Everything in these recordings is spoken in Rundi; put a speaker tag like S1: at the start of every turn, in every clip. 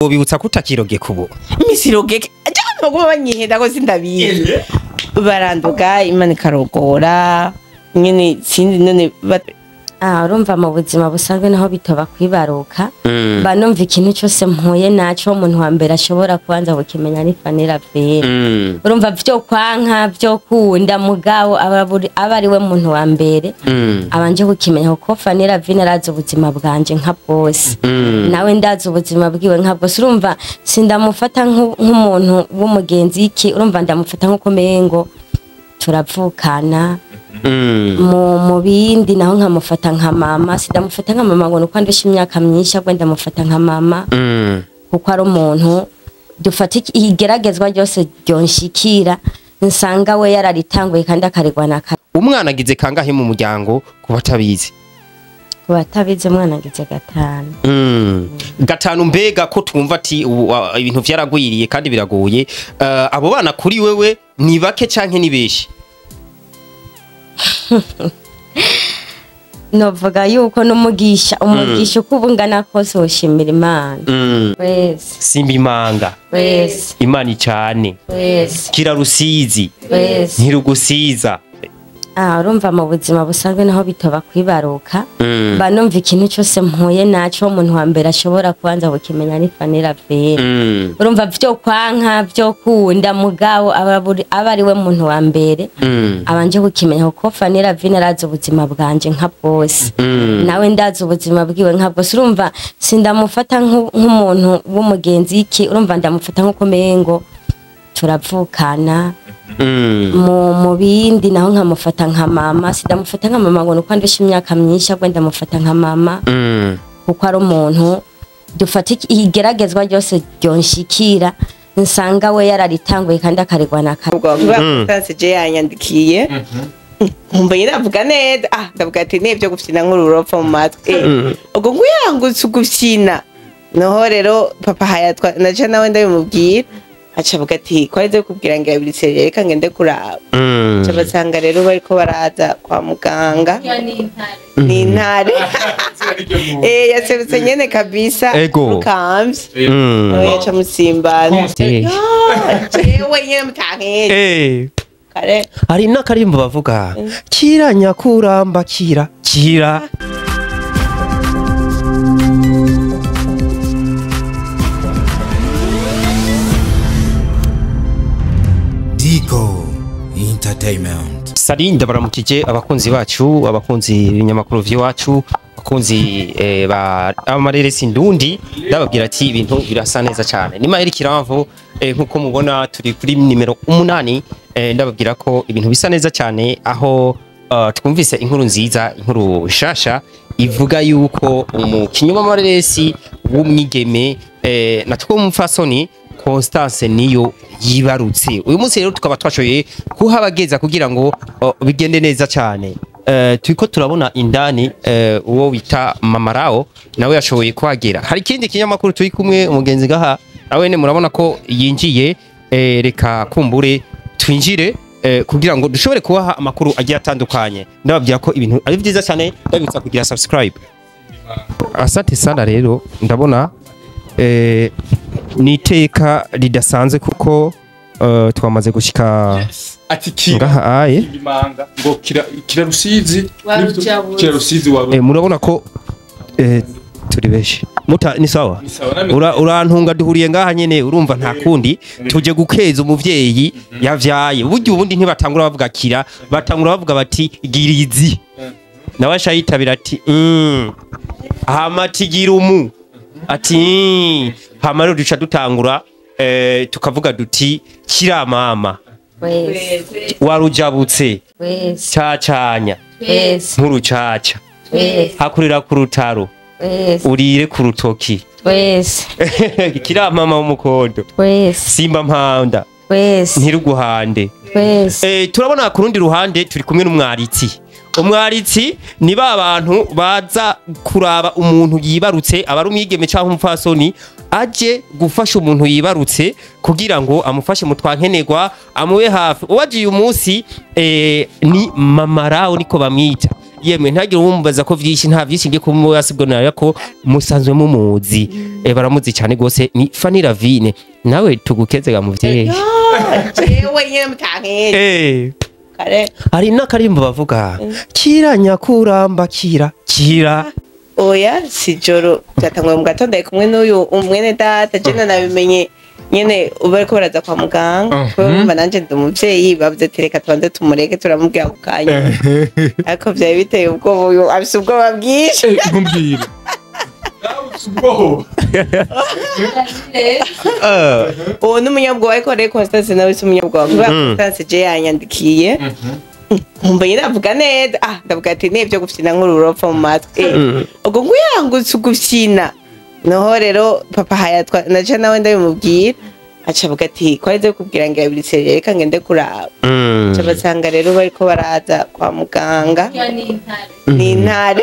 S1: Bibutsa kutakiroge kubo.
S2: Misiroge ajano kuba banyihenda ko sindabiye. Baranduga Imana ikarogora nyene sindi none
S3: urumva mu buzima busanzwe naho bitoba kwibaruka banumva ikintu cyose mpuye naco umuntu wa mbere ashobora kubanza gukimenya ni Fanira Vera urumva byo kwanka byo kunda mugabo abari we muntu wa mbere abanje gukimenya ko Fanira Vera arazi ubuzima bwanje nka bose nawe ndazi ubuzima bwiwe nka bose urumva sindamufata nk'umuntu w'umugenzi iki urumva ndamufata nko komengo turavukana mu bindi naho nkamufata nka mama sidamufata nka mama ngo nuko andusha imyaka myinshi agwe ndamufata nka mama kuko ari umuntu dufata igeragezwa ryose ryonshikira nsanga we yararitanguye kandi akaregwa na
S1: umwana agize kangahe mu muryango kubatabizi
S3: umwana agize
S1: gatanu mbega ko twumva ati ibintu vyaragwiriye kandi biragoye abo bana kuri wewe ni bake canke ni beshi
S3: novuga yuko umugisha uko ubungana kose woshimira Imana wese
S1: simba imanga
S3: wese
S1: Imana icane
S3: wese
S1: kirarusizi
S3: wese
S1: ntirugusiza
S3: urumva mu buzima busanzwe naho bitoba kwibaruka banumva ikintu cyose mpuye naco umuntu wa mbere ashobora kubanza gukimenya ni Fanira Vera urumva byo kwanka byo kunda mugabo abari we muntu wa mbere abanje gukimenya ko Fanira Vera arazi ubuzima bwanje nka bose nawe ndazi ubuzima bwiwe nka bose urumva sindamufata nk'umuntu w'umugenzi iki urumva ndamufata nko komengo turavukana mu bindi naho nkamufata nka mama sidamufata nka mama ngo nuko andusha imyaka myinshi agwe ndamufata nka mama kuko ari umuntu dufata igeragezwa ryose ryonshikira nsanga we yararitanguye kandi akaregwa na
S2: je yanyandikiye mumbaye navuga neza ndavuga ati nebyo gufyina nk'ururopfa mu matwi ubwo nguyangutse ugufyina noho rero papa hayatwa naje nawe ndabimubwira acavuga ati kwarize kubwira ngo yabiritsere reka ngende kuraba cyabasanga rero bariko baraza kwa muganga ni ntare yasebetse nyene kabisa ukamvye yaca musimbana jewe nyene mutanke kare
S1: hari n'akarimbo bavuga kira nyakuramba kira
S4: Entertainment.
S1: Sarinda baramukije abakunzi bacu abakunzi binyamakuru vyacu abakunzi ba amareresi ndundi ndababwira ati ibintu birasa neza cyane ni Maheri Kiramvu nkuko mubona turi kuri nimero 8 ndababwira ko ibintu bisa neza cyane aho twumvise inkuru nziza inkuru shasha ivuga yuko umukinyi w'amareresi w'umwigeme natwo umufasoni Constance niyo yibarutse uyu munsi rero tukaba twashoye kuhabageza kugira ngo bigende neza cyane turiko turabona indani uwo bita Mamarao nawe yashoboye kuhagera hari ikindi kinyamakuru turi kumwe umugenzi gaha nawe ne murabona ko yinjiye reka kumbure twinjire kugira ngo dushobore kubaha amakuru agiye atandukanye ndababwira ko ibintu ari byiza cyane ndabitsa kugira subscribe asante sana rero ndabona niteka ridasanzwe kuko twamaze gushika ngaha aye
S5: ngo kirarusizi
S1: murabona ko turi beshi ni sawa urantunga duhuriye ngaha nyene urumva nta kundi tuje gukeza umuvyeyi yavyaye buryo ubundi ntibatangura bavuga kira batangura bavuga bati girizi nawe shayitabira ati hamatigira umu ati hamaro duca dutangura tukavuga duti kira mama warujabutse cacanya nkurucaca hakurira ku rutaro urire ku rutoki kira mama w'umukondo simba mpanda ntiruguhande turabona ku rundi ruhande turi kumwe n'umwaritsi umwaritsi ni ba bantu baza kuraba umuntu yibarutse abari umwigeme cyangwa umufasoni aje gufasha umuntu yibarutse kugira ngo amufashe mu twankenerwa amube hafi uwagiye umunsi ni Mamarao niko bamwita yemwe ntagire umbaza ko vyinshi nta vyinshi ngiye kumuyasigurira ko musanzwe mumuzi baramuzi cyane gose ni Fanny Ravine nawe tugukezega mu vyeyi
S2: jewe nyene mutankeye kare
S1: hari n'akarimbo bavuga kira nyakuramba kira
S2: oya sijoro byatangwa mu gatondo kumwe n'uyu umwene data je nabimenye nyene uba ariko baraza kwa muganga kumva nanje ndi umuvyeyi bavuze tereka tubanze tumureke turamubwira kukanya ariko vyaye biteye ubwoba uyu afise ubwoba bwinshi
S5: kumbwira
S2: uwo n'umunyabwoba ariko rero Constance nawe si umunyabwoba kubera Constance je yanyandikiye nkumva nyine avuga neza ndavuga ati nibyo gufyina nk'ururopfa mu matwi ubwo ngo yangutse ugufyina noho rero papa hayatwa naje nawe ndabimubwira aca avuga ati ko arize kubwira ngo yabiretse reka ngende kuraba aca basanga rero bariko baraza kwa muganga ni intare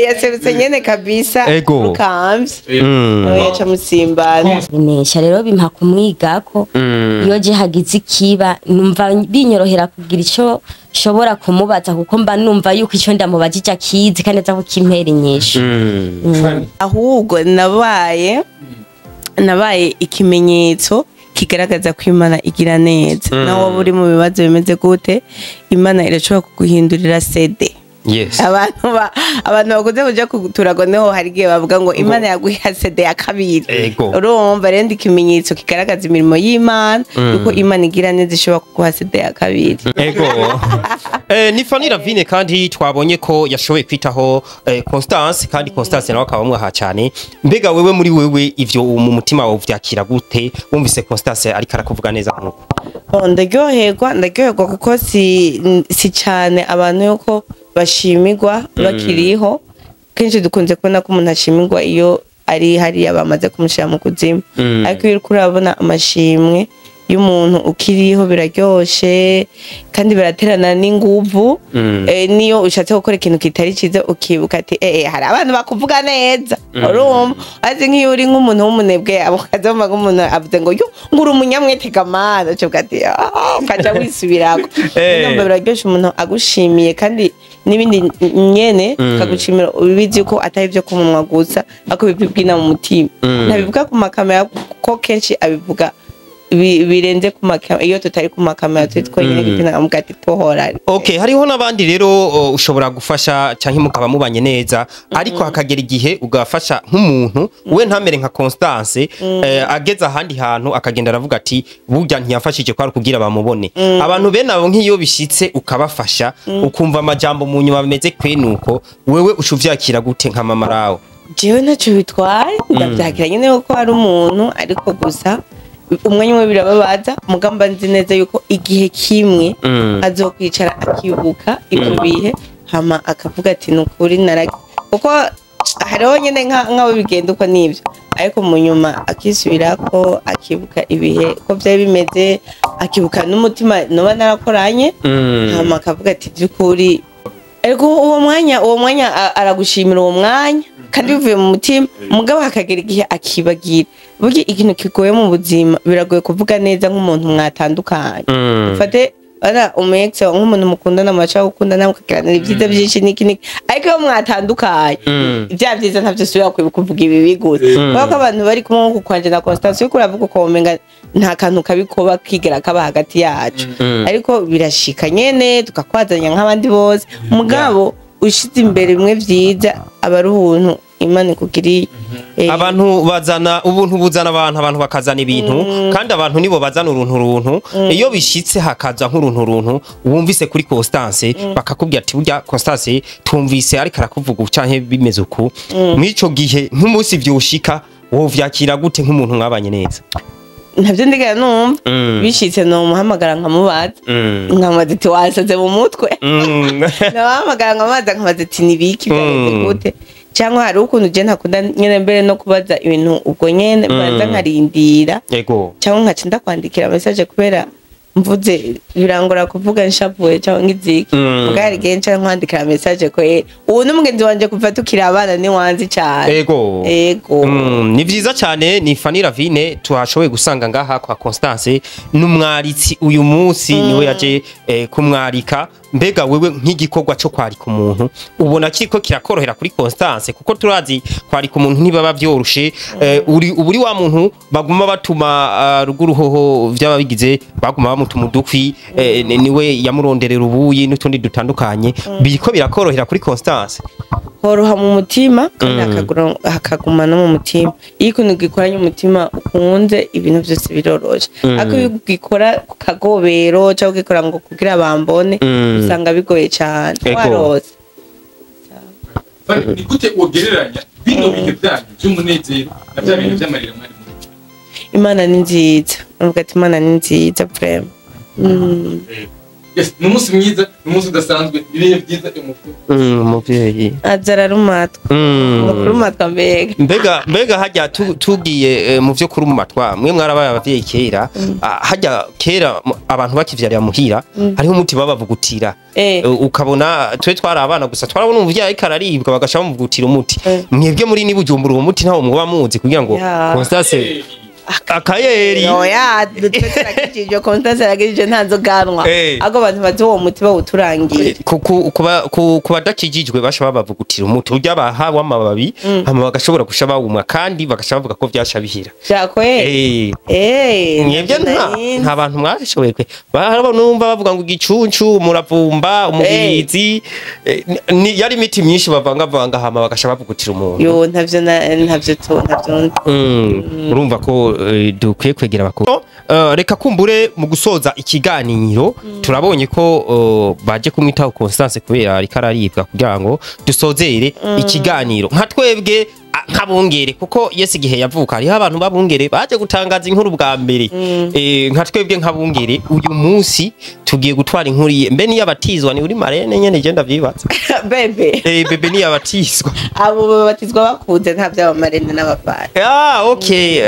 S2: yasebutse nyene kabisa rukamvye yaca musimbana
S3: binesha rero bimpa kumwigako iyo je hagize ikiba numva binyorohera kugira ico shobora kumubaza kuko mba numva yuko ico ndamubajije akizi kandi aza kukimpera inyishu
S2: ahubwo nabaye ikimenyetso kigaragaza ko Imana igira neza nawe waba uri mu bibazo bimeze gute Imana irashobora kuguhindurira CD.
S1: Yes.
S2: abantu bakuze kuja kuturago neho hari gihe bavuga ngo Imana yaguha CD ya kabiri urumva rero ikimenyetso kigaragaza imirimo y'Imana yuko Imana igira neza ishobora kuguha CD ya kabiri.
S1: Ego ni Fanny Ravine kandi twabonye ko yashoboye kwitaho Constance kandi Constance nawe akaba mwaha cyane mbega wewe muri wewe ivyo mu mutima wawe vyakira gute wumvise Constance ariko arakuvuga neza nkuko
S2: ndaryoherwa kuko si cyane abantu yuko bashimirwa bakiriho kenshi dukunze kubona ko umuntu ashimirwa iyo ari hariya bamaze kumushira mu kuzimu ariko iyo uriko urabona amashimwe y'umuntu ukiriho biraryoshe kandi biraterana n'inguvu niyo ushatse gukora ikintu kitari ciza ukibuka ati hari abantu bakuvuga neza urumva azi nk'iyo uri nk'umuntu w'umunebwe abakaza nk'umuntu avuze ngo ngura umunyamwetega mana cyo gati ukaja wisubirako numva biraryoshe umuntu agushimiye kandi n'ibindi nyene kagushimira ubizi ko atari byo kumunwa gusa ako bibwina mu mutima ntabivuga ku makamera ko kenshi abivuga birenze ku makamera iyo tutari ku makamera twitwa nyine gipina amugati tohora.
S1: Okay, hariho nabandi rero ushobora gufasha cyangwa mukaba mubanye neza ariko hakagera igihe ugafasha nk'umuntu we ntamere nka Constance ageza ahandi hantu akagenda aravuga ati burya ntiyafashije kwari kugira bamubone abantu bene abo nk'iyo bishitse ukabafasha ukumva amajambo mu nyuma bameze kwenuko wewe ushuvyakira gute nka mama rawo?
S2: Jewe ntacyo bitwaye ndavyakira nyine ko ari umuntu ariko gusa umwanya umwe birababaza mugamba nzi neza yuko igihe kimwe azokwicara akibuka ibyo bihe hama akavuga ati nukuri naragi kuko hariho nyine nk'abo bigenda uko nibyo ariko mu nyuma akisubirako akibuka ibihe ko byari bimeze akibuka n'umutima noba narakoranye hama akavuga ati by'ukuri ariko uwo mwanya aragushimira uwo mwanya kandi bivuye mu mutima mugabo hakagera igihe akibagira burya ikintu kigoye mu buzima biragoye kuvuga neza nk'umuntu mwatandukanye ufate ara umexe nk'umuntu mukundana amacha gukundana mukagirana ibyiza byinshi niki ariko iyo mwatandukanye bya byiza ntavyo subira kuvuga ibi biguze kuko abantu bari kumwe nko kwanje na Constance yo kuravuga ko umenga nta kantu kabikoba kigera kaba hagati yacu ariko birashika nyene tukakwazanya nk'abandi bose mugabo ushize imbere bimwe vyiza abaruhuntu Imana kugiriye
S1: abantu bazana ubuntu buzana abantu bakazana ibintu kandi abantu nibo bazana uruntu iyo bishitse hakaza nk'uruntu wumvise kuri Constance bakakubwira ati burya Constance tumvise ariko arakuvuga ucanke bimeze uku mwico gihe nk'umunsi vyushika wo vyakira gute nk'umuntu mwabanye neza?
S2: Ntabyo ndigera numva bishitse no muhamagara nkamubaza nkamaze ati wasaze mu mutwe nahamagara nkamaze ati nibiki byagenze gute cyangwa hari ukuntu je ntakunda nyene mbere no kubaza ibintu ubwo nyene baza nkarindira cyangwa nkaca ndakwandikira message kubera mvuze birangora kuvuga nshavuye cyangwa ngiziki mugari genca nkwandikira message ko uwo n'umugenzi wanje kuva tukira abana ni wanzi cyane ego
S1: ni vyiza cyane ni Fanny Ravine tuhashoboye gusanga ngaha kwa Constance n'umwaritsi uyu munsi niwe yaje kumwarika mbega wewe nk'igikorwa cyo kwarika umuntu ubona kiko kirakorohera kuri Constance kuko turazi kwarika umuntu ntibaba byorushe uri wa muntu baguma batuma ruguruhoho by'ababigize baguma bamutuma udukwi niwe yamuronderera ubuyi n'utundi dutandukanye biko birakorohera kuri Constance
S2: horoha mu mutima kandi hakaguma no mu mutima iyo ikintu gikoranye umutima ukunze ibintu byose biroroshe ariko iyo ugikora ku kagobero cyangwa ugikora ngo kugira bambone usanga bigoye cyane warose
S5: ni gute wogereranya bino bihe byanyu by'umunezero na bya bintu by'amarira mwari
S2: Imana ni nziza uvuga ati Imana ni nziza vraiment
S5: yes ni umunsi mwiza ni umunsi udasanzwe ibihe byiza
S1: umuvyeyi
S2: azararumatwa kurumatwa
S1: mbega hajya tugiye mu vyo kurumatwa mwe mwarabaye abavyeyi kera hajya kera abantu bakivyarira muhira hariho umuti babavugutira ukabona twe twari abana gusa twarabona umuvyeyi kararibwa bagasha bamuvugutira umuti mwebwe muri ni Bujumbura uwo muti ntawo muba muzi kugira ngo Constance akayeri
S2: oya dutsekije Constance aragije ntanzoganwa ago abantu bazi uwo muti bawuturangiye
S1: kubadakijijwe basha babavugutira umuti urya bahawe amababi hama bagashobora gusha bawumwa kandi bagasha bavuga ko byasha bihira
S2: jako
S1: mwebwe nta bantu mwashoboye kwe barabonumva bavuga ngo igicuncu umuravumba umubirizi yari imiti myinshi bavanga hama bagasha bavugutira umuntu
S2: yo ntavyo
S1: urumva ko dukwiye kwegera bakuru reka kumbure mu gusoza ikiganiro turabonye ko baje kumwitaho Constance kubera ari kararibwa kugira ngo dusozere ikiganiro nka twebwe nkabungere kuko Yesu igihe yavuka hariho abantu babungere baje gutangaza inkuru bwa mbere nka twebwe nkabungere uyu munsi tugiye gutwara inkuru mbe ni yabatizwa ni uri marene nyene je ndavyibatsa bebe ni yabatizwa
S2: abo babatizwa bakunze nta byaba marene n'abapari
S1: okay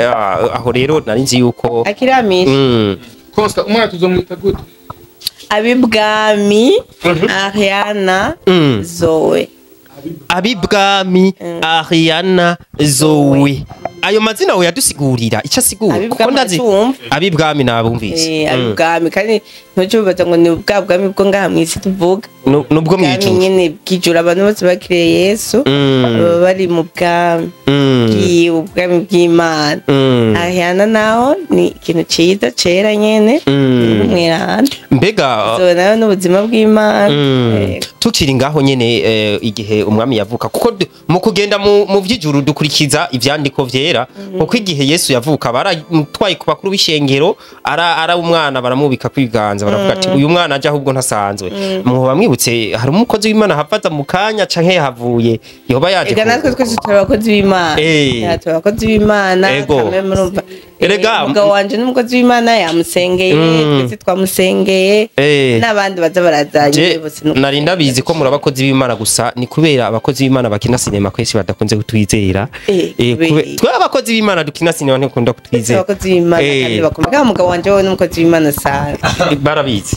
S1: aho rero nari nzi yuko
S2: akiramisha
S5: Constance umwana tuzomwita gute
S2: abibwami Ariana Zoe
S1: abibwami Ariana Zoe ayo mazina we yadusigurira icyo asigura kuko ndazi abibwami nabumvise
S2: abibwami kandi ntoco bibaza ngo ni ubwabwami bwo ngaha mwisi tuvuga
S1: nubwo mwijuru
S2: nyene bwijura abantu bose bakiriye Yesu bari mu bwami ubwami bw'Imana Ariana naho ni ikintu ciza cera nyene umwerana
S1: mbega
S2: so nayo n'ubuzima bw'Imana
S1: tukiri ngaho nyene igihe umwami yavuka kuko mu kugenda mu vy'ijuru dukurikiza ivyandiko vyera kuko igihe Yesu yavuka baratwaye ku bakuru b'ishengero ara umwana baramubika kwiganza baravuga ati uyu mwana aje ahubwo ntasanzwe mu bamwibutse hari umukozi w'Imana hafaza mu kanya canke yahavuye yoba yaje
S2: ega natwe twese turabakozi b'Imana turabakozi b'Imana kamwe murumva erega umugabo wanje n'umukozi w'Imana yamusengeye twese twamusengeye n'abandi baza barazanye bose
S1: nari ndabizi ko murabakozi b'Imana gusa ni kubera abakozi b'Imana bakina sinema kwese badakunze kutwizera twe abakozi b'Imana dukina sinema ntikunda kutwizera
S2: abakozi b'Imana kandi bakomeye umugabo wanje wowe n'umukozi w'Imana sana
S1: barabizi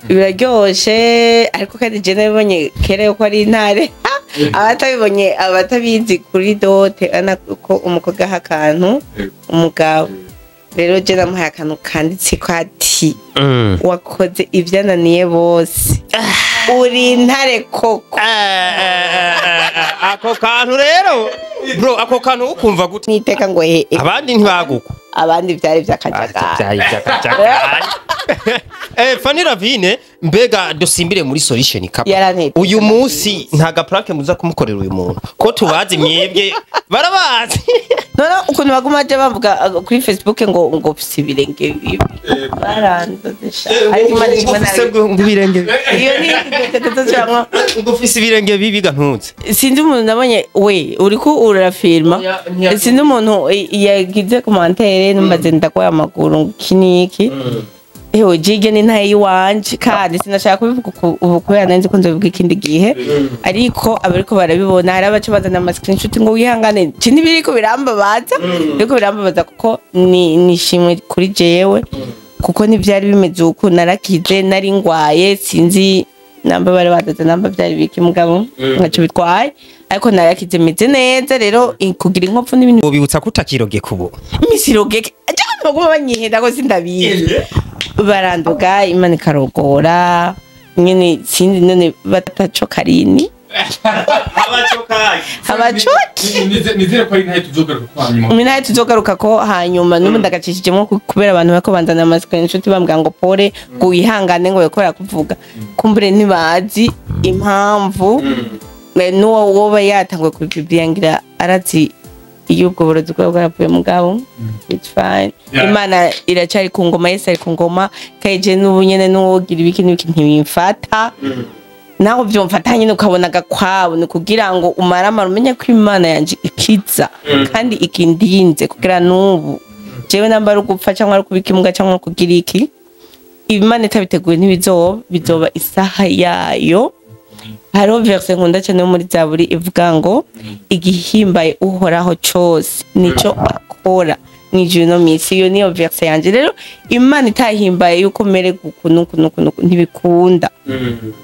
S2: biraryoshe ariko kandi je nabonye kera yuko ari intare abatabibonye abatabizi kuri dote ana ko umukobwa hakantu umugabo rero je namuhaye akantu kanditse ko ati wakoze ivyananiye bose uri intare koko
S1: ako kantu rero bro ako kantu ukumva gute
S2: niteka ngo
S1: abandi ntibaguko
S2: abandi byari byakajagari
S1: Fanny Ravine mbega dusimbire muri Solution Cup uyu munsi nta gapranke muza kumukorera uyu muntu ko tubazi mwebwe barabazi
S2: none ukuntu bagumaje bavuga kuri Facebook ngo sibirenge bibi barandodesha ariko manje
S1: ngubirenge
S2: iyo ni tetezamo
S1: ngufise ibirenge bibi gantutse
S2: sinzi umuntu nabonye we uriko urafilma sinzi umuntu yagize commentaire numbaze ndakwa amaguru kiniki eho jige ni ntayi wanje kandi sinashaka kubivuga ubu kubera nanze ko nzobivuga ikindi gihe ariko abariko barabibona hari abace bazana ama screenshot ngo wihangane kindi biriko birambabaza biriko birambabaza kuko ni shimwe kuri jewe kuko nivyari bimeze uko narakize nari ngwaye sinzi namba bari badaze namba byari biki mugabo nkaco bitwaye ariko narakize meze neza rero kugira inkopfu n'ibintu
S1: ubibutsa kutakiroge kubo
S2: misiroge baguma banyihenda ko sindabizi baranduga Imana ikarogora nyene sinzi none bataco karini abacoki
S5: nizere ko ari ntaye tuzogaruka kwa nyuma
S2: Minaye tuzogaruka ko hanyuma n'ubundi agacishijemo kubera abantu bako banzana amasikani inshuti bambwira ngo pore ngo wihangane ngo yakora kuvuga kumbure ntibazi impamvu n'uwo woba yatanguye kubibiyangira arazi iyo ubwo burozi bwaba bwaravuye mugabo it's fine Imana iracari ku ngoma Yesu ari ku ngoma kaje n'ubu nyene n'uwogira ibiki n'ibiki ntibimfata naho byumfata nyine ukabona gakwabo ni kugira ngo umaramara umenye ko Imana yanje ikiza kandi ikindinze kugira n'ubu jewe nambara ugupfa cyangwa ari kubikimuga cyangwa kugira iki Imana itabiteguye bizoba isaha yayo. Hariho verse nkunda cyane muri Zaburi ivuga ngo igihimbaye uhoraho cyose nico akora n'ijuru no misi. Iyo niyo verse yanje rero Imana itahimbaye yuko mere gukunuku ntibikunda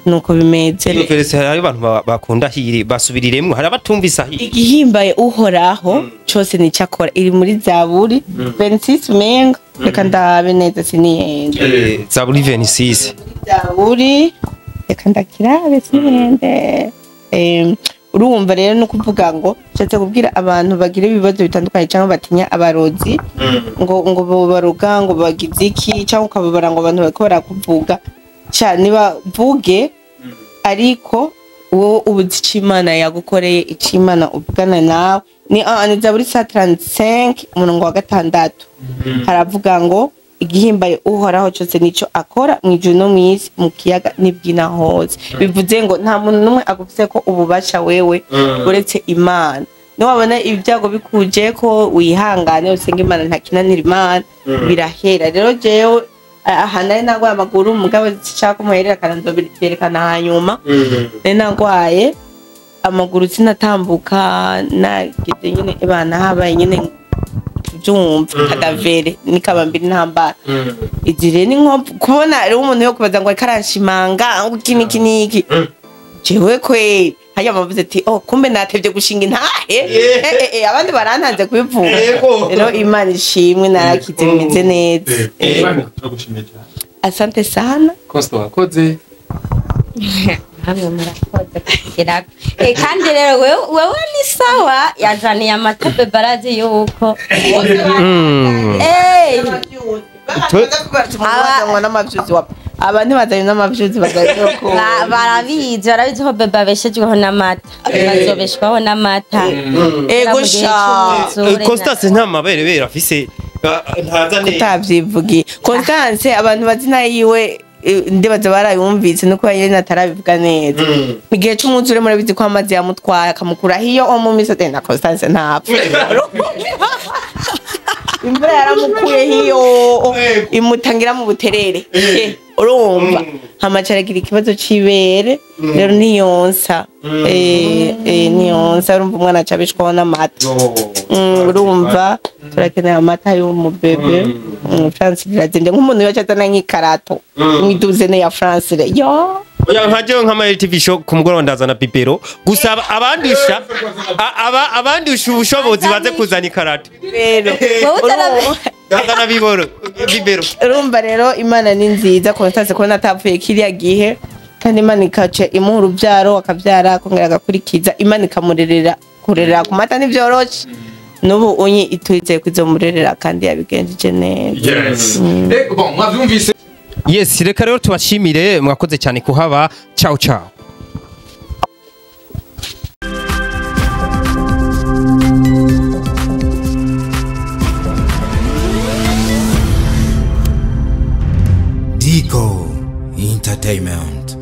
S2: nuko bimeze.
S1: Iyo verse hari abantu bakunda hiri basubiriremwe hari abatumvisa hiri
S2: igihimbaye uhoraho cyose nico akora iri muri Zaburi 26 menga reka ndabe neza siniyende
S1: Zaburi 26
S2: Zaburi reka ndakirabe siniyende urumva rero no kuvuga ngo nshatse kubwira abantu bagira ibibazo bitandukanye cyangwa batinya abarozi ngo baruga ngo bagize iki cyangwa ukababara ngo abantu bakora kuvuga cyane bavuge ariko wowe ubuzi c'Imana yagukoreye ic'Imana uvugana nawe ni Zaburi 35 umurongo wa 6 haravuga ngo igihimbaye uhoraho cyose nico akora mu ijuru no mwisi mu kiyaga nibwina hose. Bivuze ngo nta muntu numwe agufise ko ububasha wewe uretse Imana. No wabona ibyago bikuje ko wihangane usenga Imana nta kinanira Imana birahera. Rero jewe ahanari nagwaye amaguru mugabo cyako muherera kananzo byerekana hanyuma nagwaye amaguru sinatambuka nagize nyine ibana habaye nyine byumva kadavere nikabambira ntambara izire ni nko kubona rero umuntu yo kubaza ngo karanshimanga ngo kiniki jewe kwe haya bavuze ati kumbe natevye gushinga intahe abandi barantanze kubivuga rero Imana ishimwe narakize bimeze neza. Asante sana
S5: Costa wakoze
S3: hamwe murakoze kugira kandi rero wewe ni sawa yazaniye amatabe barazi yuko
S2: abantu bazanye n'amavyuzi bazayoko
S3: barabizi ko beba beshejweho n'amata bazobeshwaho n'amata
S2: ego sha
S1: Constance nta mabere afise ntaza ne
S2: kutavyivugiye Constance abantu bazina yiwe ndibaza barayumvise nuko yari atarabivuga neza igihe cy'umuzure murabizi ko amazi yamutwaye akamukura hiyo mu misate na Constance ntapfa imvura yaramukuye hiyo imutangira mu buterere urumva hamacaragira ikibazo c'ibere rero niyonsa niyonsa urumva umwana acabishwaho n'amata urumva turakeneye amata y'umubebe France birazinde nk'umuntu yacazana nk'ikarato mwiduzene ya France yo
S1: oya nkaje nk'ama TV show ku mugoroba ndazana pipero gusa abandusha ubushobozi baze kuzana ikarato
S2: rero
S1: ndazana bibero
S2: urumva rero Imana ni nziza Constance ko natapfuye kiriya gihe kandi Imana ikace imuha urubyaro akabyara akongera agakurikiza Imana ikamurerera kurerera ku mata n'ivyoroshe n'ubu unyi iturize kuzomurerera kandi yabigenjeje neza.
S5: Bon mwavyumvise.
S1: Yes reka rero tubashimire mwakoze cyane kuhaba ciao ciao.
S4: Dico Entertainment.